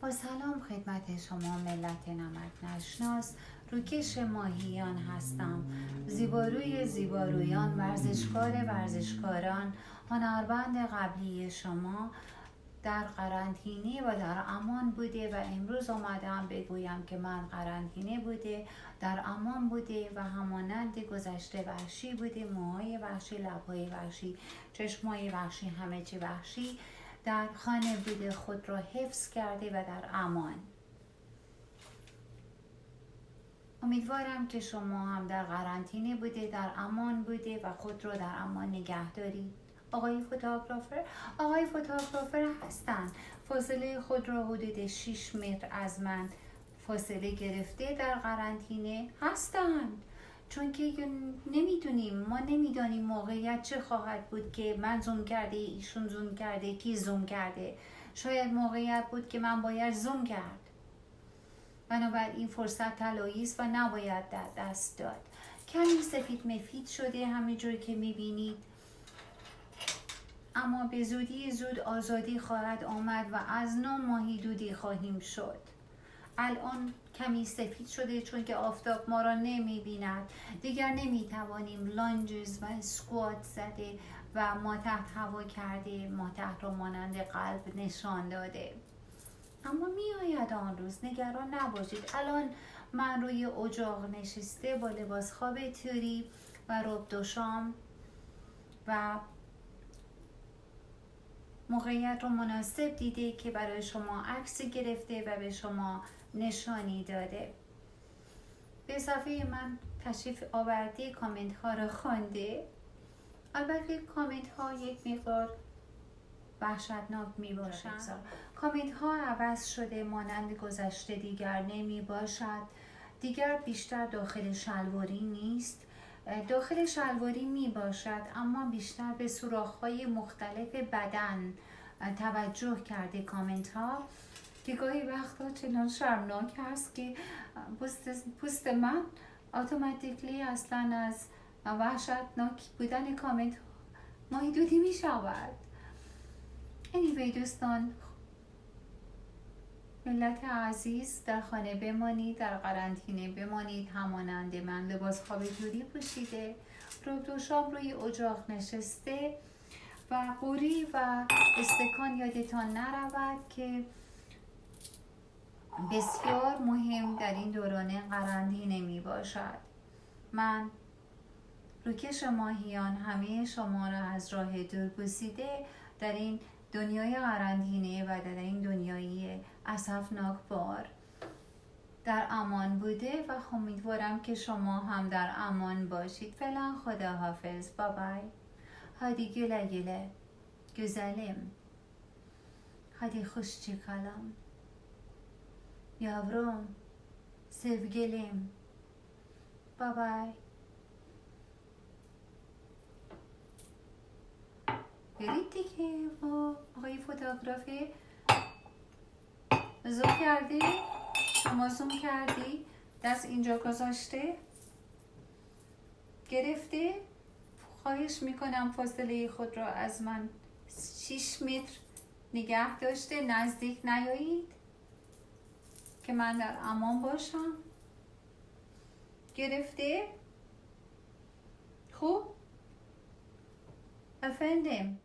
با سلام خدمت شما ملت نمک نشناس. روکش ماهیان هستم، زیباروی زیبارویان، ورزشکاران، هنرمند قبلی شما در قرنطینه و در امان بوده و امروز آمدم بگویم که من قرنطینه بوده، در امان بوده و همانند گذشته وحشی بوده، موهای وحشی، لبهای وحشی، چشمای وحشی، همه چی وحشی، در خانه بوده، خود را حفظ کرده و در امان. امیدوارم که شما هم در قرنطینه بوده، در امان بوده و خود را در امان نگه دارید. آقای فوتوگرافر هستند. فاصله خود را حدود 6 متر از من فاصله گرفته در قرنطینه هستند، چون که ما نمیدانیم موقعیت چه خواهد بود که من زوم کرده، ایشون زوم کرده، کی زوم کرده. شاید موقعیت بود که من باید زوم کرد. بنابراین فرصت طلایی است و نباید در دست داد. کمی سفید مفید شده همینجور که میبینید، اما به زودی زود آزادی خواهد آمد و از نو ماهی دودی خواهیم شد. الان کمی سفید شده چون که آفتاب ما را نمیبیند. دیگر نمیتوانیم لانجز و اسکوات زده و ما تحت هوا کرده، ما تحت را مانند قلب نشان داده. اما میآید آن روز، نگران نباشید. الان من روی اجاق نشسته با لباس خواب توری و رب دوشام و موقعیت رو مناسب دیده که برای شما عکسی گرفته و به شما نشانی داده. به صفحه من تشریف آورده، کامنت ها رو خوانده. البته کامنت ها یک مقدار وحشتناک می باشند. کامنت ها عوض شده، مانند گذشته دیگر نمی باشد. دیگر بیشتر داخل شلواری نیست، داخل شلواری می باشد، اما بیشتر به سوراخ‌های مختلف بدن توجه کرده کامنت ها که گاهی وقتا چنان شرمناک هست که پوست من اتوماتیکلی اصلا از وحشتناک بودن کامنت ماهی دودی می شود. anyway دوستان، ملت عزیز، در خانه بمانید، در قرنطینه بمانید، همانند من لباس خواب جوری پوشیده، رو دوشام روی اجاق نشسته و قوری و استکان یادتان نرود که بسیار مهم در این دوران قرنطینه می باشد. من روکش ماهیان همه شما را از راه دور گزیده در این دنیای قرنطینه و در این دنیای اسفناک بار در امان بوده و امیدوارم که شما هم در امان باشید. فعلا خداحافظ، بابای. هادی güle güzelim. Hadi hoşça kalın. Yavrum, sevgilim. بابای. برید دیگه. با آقای فوتوگرافی زوم کردی، شما زوم کردی، دست اینجا گذاشته، گرفته. خواهش میکنم فاصله خود را از من 6 متر نگه داشته، نزدیک نیایید که من در امان باشم. گرفته؟ خوب افندم.